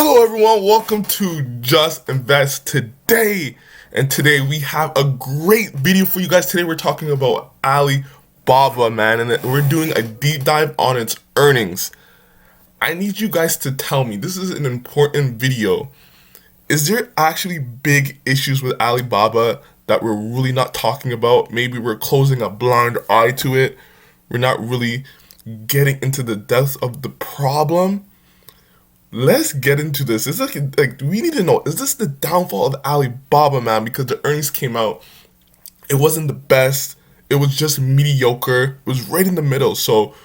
Hello everyone, welcome to Just Invest Today. And today we have a great video for you guys. Today we're talking about Alibaba, man, and we're doing a deep dive on its earnings. I need you guys to tell me, this is an important video. Is there actually big issues with Alibaba that we're really not talking about? Maybe we're closing a blind eye to it. We're not really getting into the depths of the problem. Let's get into this. It's like we need to know, is this the downfall of Alibaba, man? Because the earnings came out, it wasn't the best. It was just mediocre. It was right in the middle. So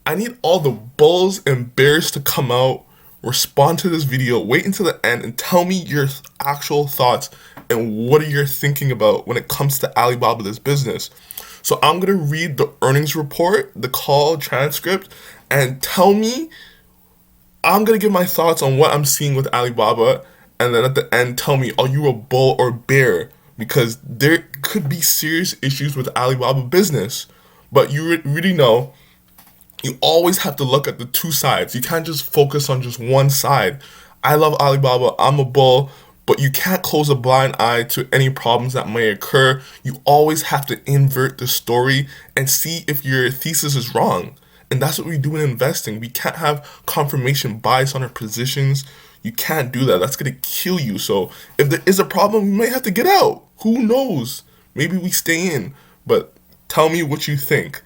I need all the bulls and bears to come out, respond to this video, wait until the end, and tell me your actual thoughts and what are you thinking about when it comes to Alibaba, this business. So I'm gonna read the earnings report, the call transcript, and I'm going to give my thoughts on what I'm seeing with Alibaba, and then at the end, tell me, are you a bull or bear? Because there could be serious issues with Alibaba business. But you really know, you always have to look at the two sides. You can't just focus on just one side. I love Alibaba, I'm a bull, but you can't close a blind eye to any problems that may occur. You always have to invert the story and see if your thesis is wrong. And that's what we do in investing. We can't have confirmation bias on our positions. You can't do that. That's going to kill you. So if there is a problem, we might have to get out. Who knows? Maybe we stay in. But tell me what you think.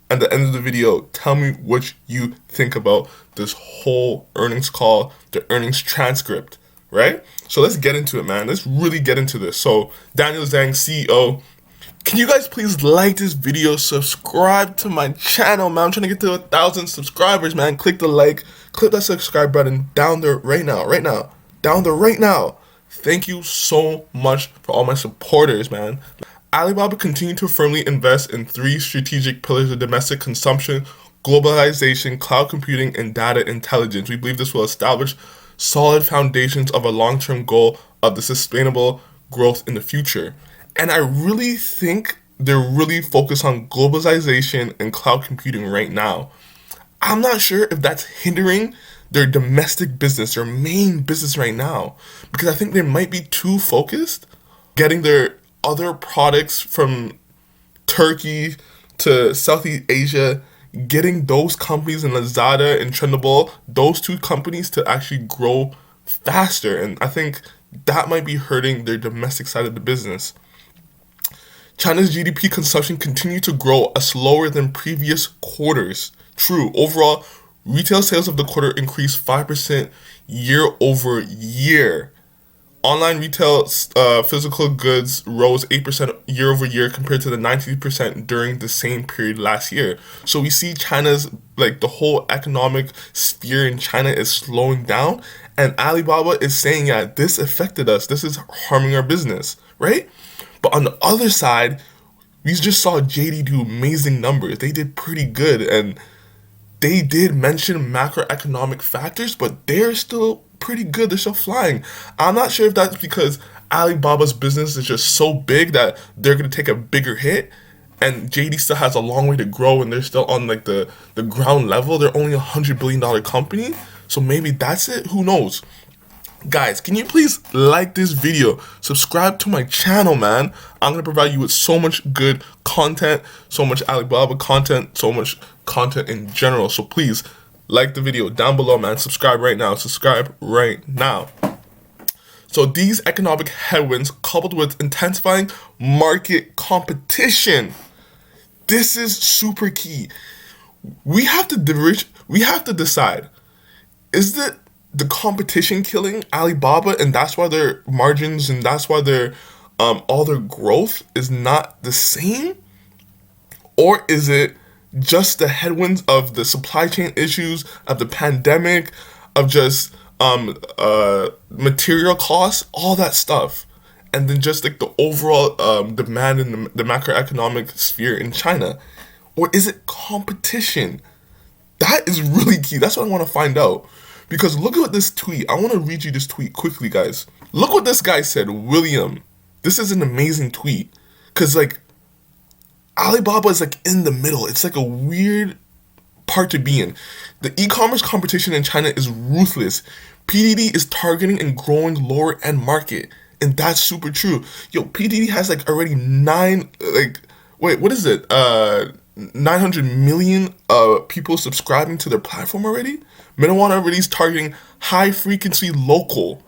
At the end of the video, tell me what you think about this whole earnings call, the earnings transcript, right? So let's get into it, man. Let's really get into this. So Daniel Zhang, CEO. Can you guys please like this video, subscribe to my channel, man. I'm trying to get to 1,000 subscribers, man. Click the like, click that subscribe button down there right now, down there right now. Thank you so much for all my supporters, man. Alibaba continued to firmly invest in 3 strategic pillars of domestic consumption, globalization, cloud computing, and data intelligence. We believe this will establish solid foundations of a long-term goal of the sustainable growth in the future. And I really think they're really focused on globalization and cloud computing right now. I'm not sure if that's hindering their domestic business, their main business right now, because I think they might be too focused getting their other products from Turkey to Southeast Asia, getting those companies in Lazada and Trendyol, those 2 companies to actually grow faster. And I think that might be hurting their domestic side of the business. China's GDP consumption continued to grow slower than previous quarters. True, overall, retail sales of the quarter increased 5% year over year. Online retail physical goods rose 8% year over year compared to the 19% during the same period last year. So we see China's, the whole economic sphere in China is slowing down, and Alibaba is saying, yeah, this affected us. This is harming our business, right? But on the other side, we just saw JD do amazing numbers. They did pretty good, and they did mention macroeconomic factors, but they're still pretty good. They're still flying. I'm not sure if that's because Alibaba's business is just so big that they're going to take a bigger hit, and JD still has a long way to grow, and they're still on the ground level. They're only $100 billion company, so maybe that's it. Who knows? Guys, can you please like this video, subscribe to my channel, man. I'm going to provide you with so much good content, so much Alibaba content, so much content in general. So please like the video down below, man. Subscribe right now. So these economic headwinds coupled with intensifying market competition, this is super key. We have to decide, is it the competition killing Alibaba, and that's why their margins and that's why their all their growth is not the same? Or is it just the headwinds of the supply chain issues, of the pandemic, of just material costs, all that stuff, and then just the overall demand in the macroeconomic sphere in China? Or is it competition? That is really key. That's what I want to find out. Because look at this tweet. I want to read you this tweet quickly, guys. Look what this guy said, William. This is an amazing tweet. Because, Alibaba is, in the middle. It's, a weird part to be in. The e-commerce competition in China is ruthless. PDD is targeting and growing lower end market, and that's super true. Yo, PDD has like already what is it? 900 million people subscribing to their platform already. Marijuana already is targeting high frequency local.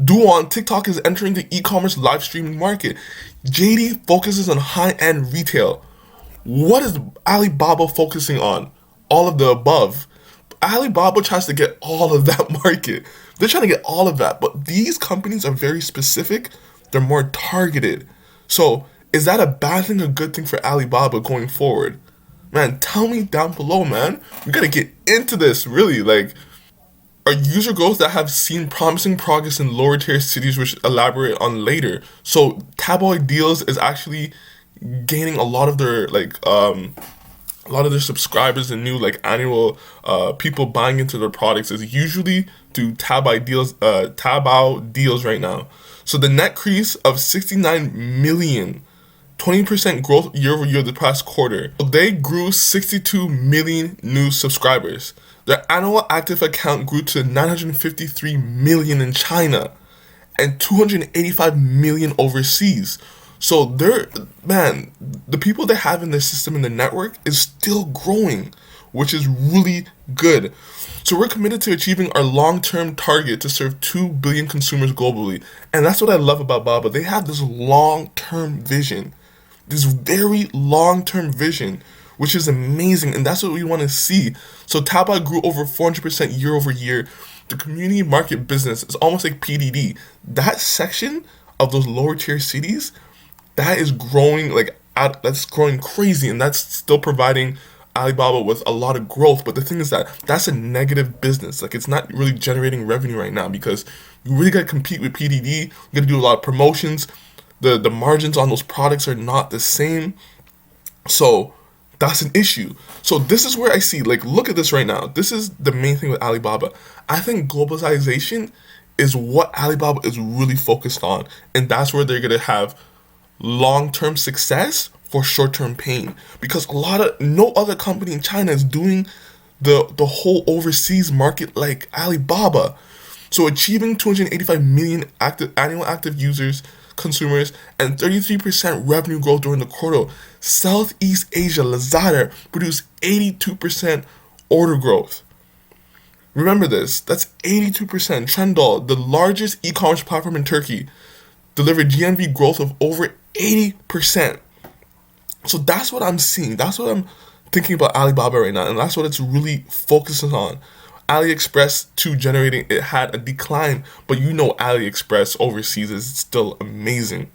Duo on TikTok is entering the e-commerce live streaming market. JD focuses on high-end retail. What is Alibaba focusing on? All of the above. Alibaba tries to get all of that market. They're trying to get all of that, but these companies are very specific. They're more targeted. So, is that a bad thing or good thing for Alibaba going forward? Man, tell me down below, man. We gotta get into this, really. Like, are user growth that have seen promising progress in lower tier cities, which elaborate on later. So tabloid deals is actually gaining a lot of their subscribers and new like annual people buying into their products is usually through Taobao deals right now. So the net increase of 69 million, 20% growth year over year the past quarter. They grew 62 million new subscribers. Their annual active account grew to 953 million in China and 285 million overseas. So the people they have in their system in the network is still growing, which is really good. So we're committed to achieving our long-term target to serve 2 billion consumers globally. And that's what I love about Baba. They have this long-term vision, this very long-term vision, which is amazing, and that's what we want to see. So Taobao grew over 400% year over year. The community market business is almost like PDD. That section of those lower tier cities, that is growing that's growing crazy, and that's still providing Alibaba with a lot of growth. But the thing is that that's a negative business. Like, it's not really generating revenue right now because you really gotta compete with PDD. You gotta do a lot of promotions. The margins on those products are not the same. So that's an issue. So this is where I see, like, look at this right now. This is the main thing with Alibaba. I think globalization is what Alibaba is really focused on. And that's where they're going to have long-term success for short-term pain. Because no other company in China is doing the whole overseas market like Alibaba. So achieving 285 million annual active users, consumers, and 33% revenue growth during the quarter. Southeast Asia, Lazada, produced 82% order growth. Remember this, that's 82%. Trendyol, the largest e-commerce platform in Turkey, delivered GMV growth of over 80%. So that's what I'm seeing. That's what I'm thinking about Alibaba right now, and that's what it's really focusing on. AliExpress too it had a decline, but AliExpress overseas is still amazing.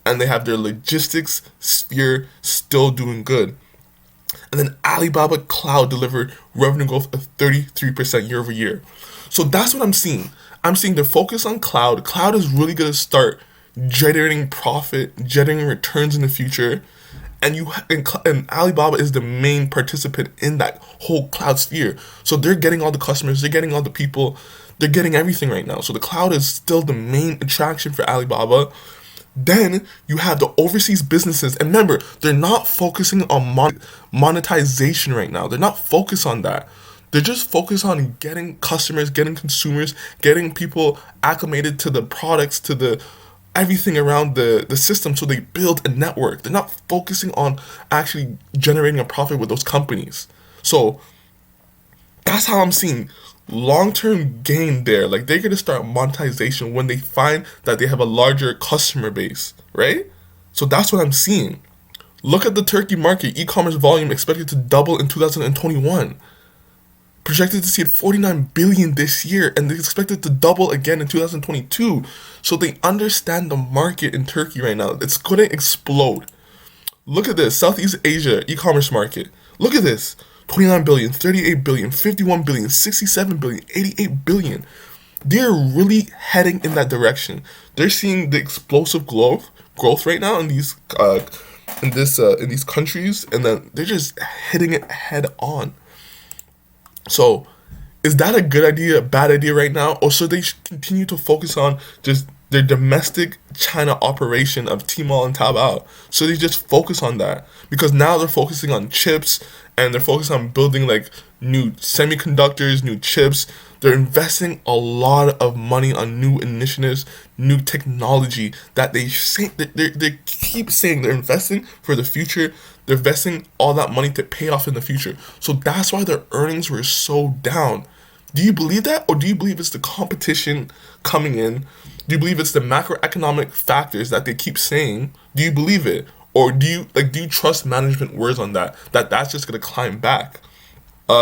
And they have their logistics sphere still doing good. And then Alibaba Cloud delivered revenue growth of 33% year over year. So that's what I'm seeing. I'm seeing the focus on cloud. Cloud is really going to start generating profit, generating returns in the future. And Alibaba is the main participant in that whole cloud sphere. So they're getting all the customers, they're getting all the people, they're getting everything right now. So the cloud is still the main attraction for Alibaba. Then you have the overseas businesses. And remember, they're not focusing on monetization right now. They're not focused on that. They're just focused on getting customers, getting consumers, getting people acclimated to the products, to the everything around the system, so they build a network. They're not focusing on actually generating a profit with those companies. So that's how I'm seeing long-term gain there. Like, they're going to start monetization when they find that they have a larger customer base, right? So that's what I'm seeing. Look at the Turkey market. E-commerce volume expected to double in 2021. Projected to see 49 billion this year, and they expect it to double again in 2022. So they understand the market in Turkey right now. It's going to explode. Look at this. Southeast Asia e-commerce market. Look at this. 29 billion, 38 billion, 51 billion, 67 billion, 88 billion. They're really heading in that direction. They're seeing the explosive growth right now in these countries, and then they're just hitting it head on. So, is that a good idea, a bad idea right now? Or should they continue to focus on just their domestic China operation of Tmall and Taobao? So they just focus on that. Because now they're focusing on chips, and they're focused on building like new semiconductors, new chips. They're investing a lot of money on new initiatives, new technology that they keep saying they're investing for the future. They're investing all that money to pay off in the future. So that's why their earnings were so down. Do you believe that? Or do you believe it's the competition coming in? Do you believe it's the macroeconomic factors that they keep saying? Do you believe it? Or do you trust management words on that? That's just gonna climb back.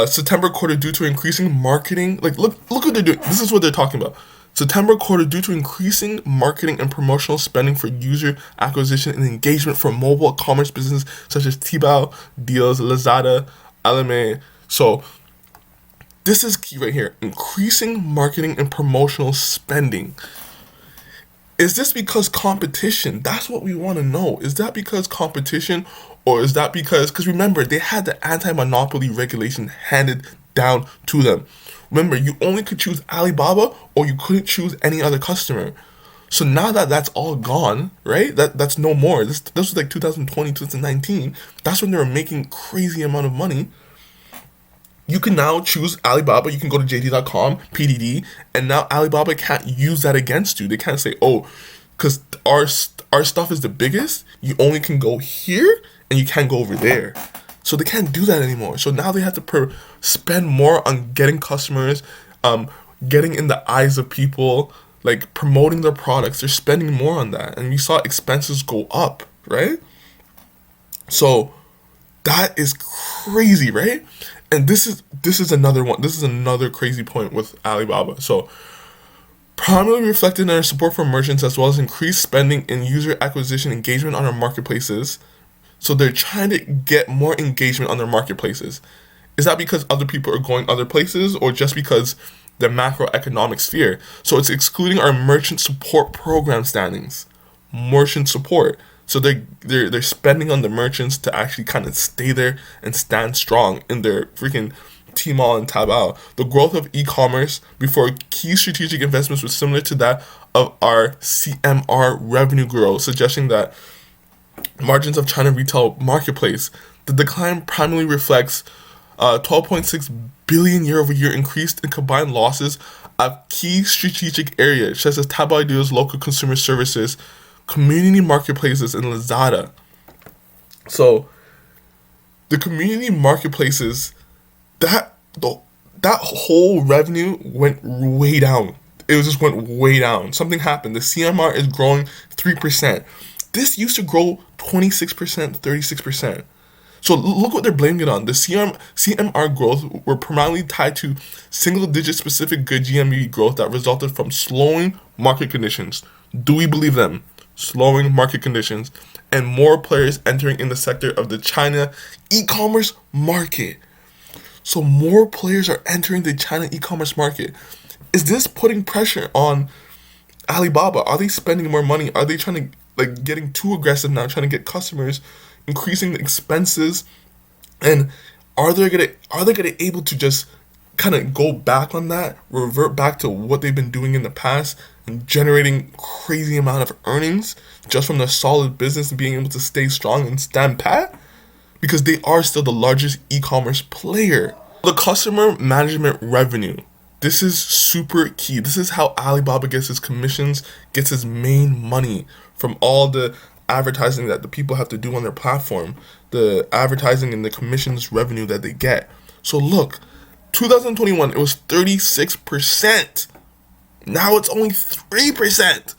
September quarter due to increasing marketing. Like look what they're doing. This is what they're talking about. September quarter due to increasing marketing and promotional spending for user acquisition and engagement for mobile commerce businesses such as Tibao, Deals, Lazada, Alime. So this is key right here. Increasing marketing and promotional spending. Is this because competition? That's what we want to know. Is that because competition, or is that because remember, they had the anti-monopoly regulation handed down to them. Remember, you only could choose Alibaba or you couldn't choose any other customer. So now that that's all gone, right? That's no more. This was like 2020, 2019. That's when they were making crazy amount of money. You can now choose Alibaba. You can go to JD.com, PDD, and now Alibaba can't use that against you. They can't say, oh, because our stuff is the biggest, you only can go here and you can't go over there. So they can't do that anymore. So now they have to spend more on getting customers, getting in the eyes of people, like promoting their products. They're spending more on that. And you saw expenses go up, right? So that is crazy, right? And this is another one. This is another crazy point with Alibaba. So primarily reflected in our support for merchants as well as increased spending in user acquisition engagement on our marketplaces. So they're trying to get more engagement on their marketplaces. Is that because other people are going other places or just because the macroeconomic sphere? So it's excluding our merchant support program standings. Merchant support. So they're spending on the merchants to actually kind of stay there and stand strong in their freaking Tmall and Taobao. The growth of e-commerce before key strategic investments was similar to that of our CMR revenue growth, suggesting that margins of China retail marketplace. The decline primarily reflects 12.6 billion year-over-year increase in combined losses of key strategic areas such as Taobao Deals, local consumer services, community marketplaces, and Lazada. So the community marketplaces, that whole revenue went way down. It just went way down. Something happened. The CMR is growing 3%. This used to grow 26%, 36%. So look what they're blaming it on. The CMR growth were primarily tied to single-digit specific good GMV growth that resulted from slowing market conditions. Do we believe them? Slowing market conditions and more players entering in the sector of the China e-commerce market. So more players are entering the China e-commerce market. Is this putting pressure on Alibaba? Are they spending more money? Are they trying to getting too aggressive now, trying to get customers, increasing the expenses? And are they gonna able to just kind of go back on that, revert back to what they've been doing in the past and generating crazy amount of earnings just from the solid business and being able to stay strong and stand pat? Because they are still the largest e-commerce player. The customer management revenue. This is super key. This is how Alibaba gets his commissions, gets his main money from all the advertising that the people have to do on their platform, the advertising and the commissions revenue that they get. So look, 2021, it was 36%. Now it's only 3%.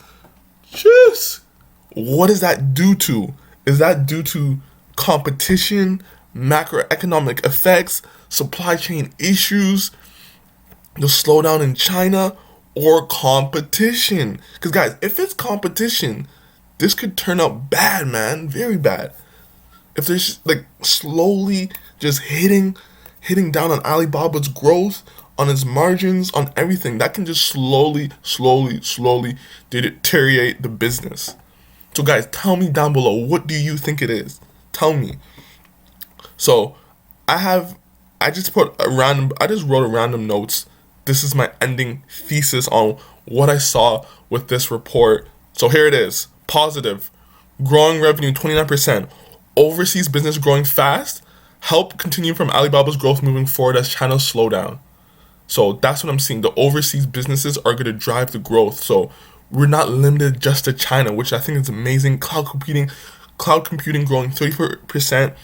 Jeez. What is that due to? Is that due to competition, macroeconomic effects, supply chain issues, the slowdown in China, or competition? Because guys, if it's competition, this could turn out bad, man. Very bad. If they're slowly just hitting down on Alibaba's growth, on its margins, on everything, that can just slowly deteriorate the business. So guys, tell me down below, what do you think it is? Tell me. So I just wrote a random notes. This is my ending thesis on what I saw with this report. So here it is. Positive. Growing revenue 29%. Overseas business growing fast. Help continue from Alibaba's growth moving forward as China's slowdown. So that's what I'm seeing. The overseas businesses are going to drive the growth. So we're not limited just to China, which I think is amazing. Cloud computing growing 30%.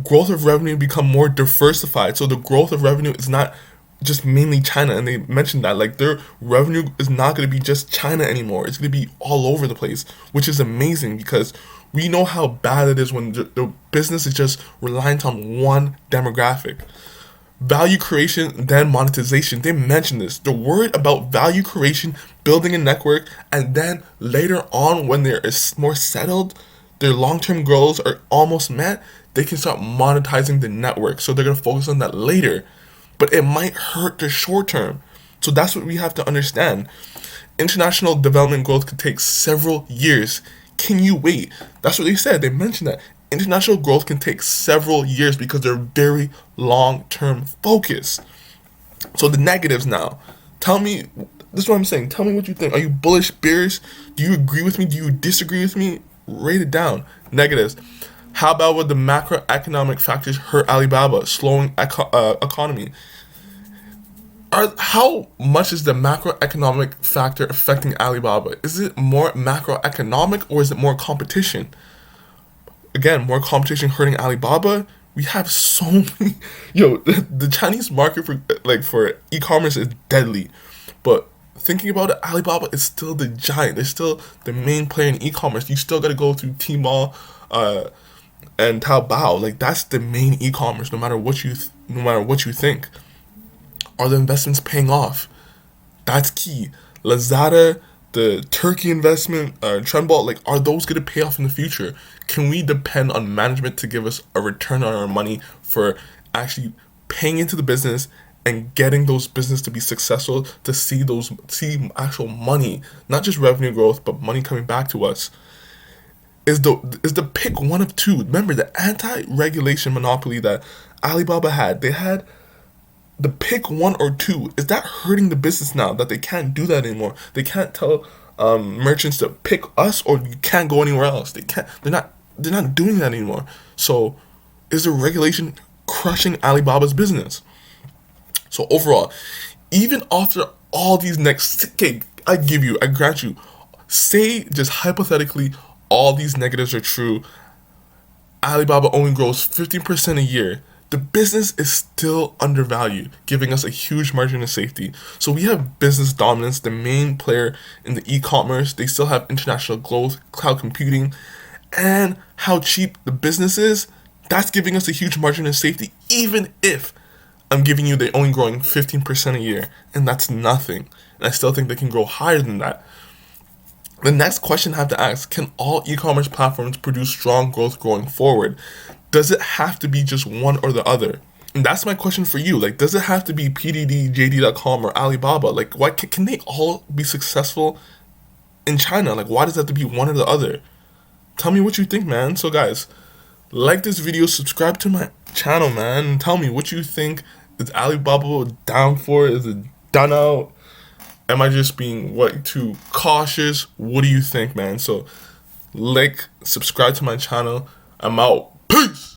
Growth of revenue become more diversified. So the growth of revenue is not just mainly China, and they mentioned that like their revenue is not going to be just China anymore. It's going to be all over the place, which is amazing because we know how bad it is when the business is just reliant on one demographic. Value creation, then monetization. They mentioned this. They're worried about value creation, building a network, and then later on, when they're more settled, their long-term goals are almost met, they can start monetizing the network. So they're gonna focus on that later, but it might hurt the short term. So that's what we have to understand. International development growth could take several years. Can you wait? That's what they said. They mentioned that international growth can take several years because they're very long-term focused. So the negatives now. Tell me, this is what I'm saying. Tell me what you think. Are you bullish, bearish? Do you agree with me? Do you disagree with me? Rate it down. Negatives. How about would the macroeconomic factors hurt Alibaba, slowing economy? How much is the macroeconomic factor affecting Alibaba? Is it more macroeconomic or is it more competition? Again, more competition hurting Alibaba. We have so many. Yo, the Chinese market for e-commerce is deadly, but thinking about it, Alibaba is still the giant. They're still the main player in e-commerce. You still gotta go through Tmall, and Taobao. Like that's the main e-commerce. No matter what you think. Are the investments paying off? That's key. Lazada, the Turkey investment, Trendball, like are those going to pay off in the future? Can we depend on management to give us a return on our money for actually paying into the business and getting those business to be successful, to see actual money, not just revenue growth, but money coming back to us? Is the pick one of two? Remember the anti-regulation monopoly that Alibaba had? They had the pick one or two. Is that hurting the business now that they can't do that anymore? They can't tell merchants to pick us or you can't go anywhere else. They can't. They're not doing that anymore. So, is the regulation crushing Alibaba's business? So overall, even after all these okay, I grant you, say just hypothetically, all these negatives are true. Alibaba only grows 15% a year. The business is still undervalued, giving us a huge margin of safety. So we have business dominance, the main player in the e-commerce. They still have international growth, cloud computing, and how cheap the business is. That's giving us a huge margin of safety, even if I'm giving you they're only growing 15% a year, and that's nothing. And I still think they can grow higher than that. The next question I have to ask, can all e-commerce platforms produce strong growth going forward? Does it have to be just one or the other? And that's my question for you. Like, does it have to be PDD, JD.com, or Alibaba? Like, why can they all be successful in China? Like, why does it have to be one or the other? Tell me what you think, man. So, guys, like this video, subscribe to my channel, man, and tell me what you think. Is Alibaba down for it? Is it done out? Am I just being too cautious? What do you think, man? So, like, subscribe to my channel. I'm out. Peace!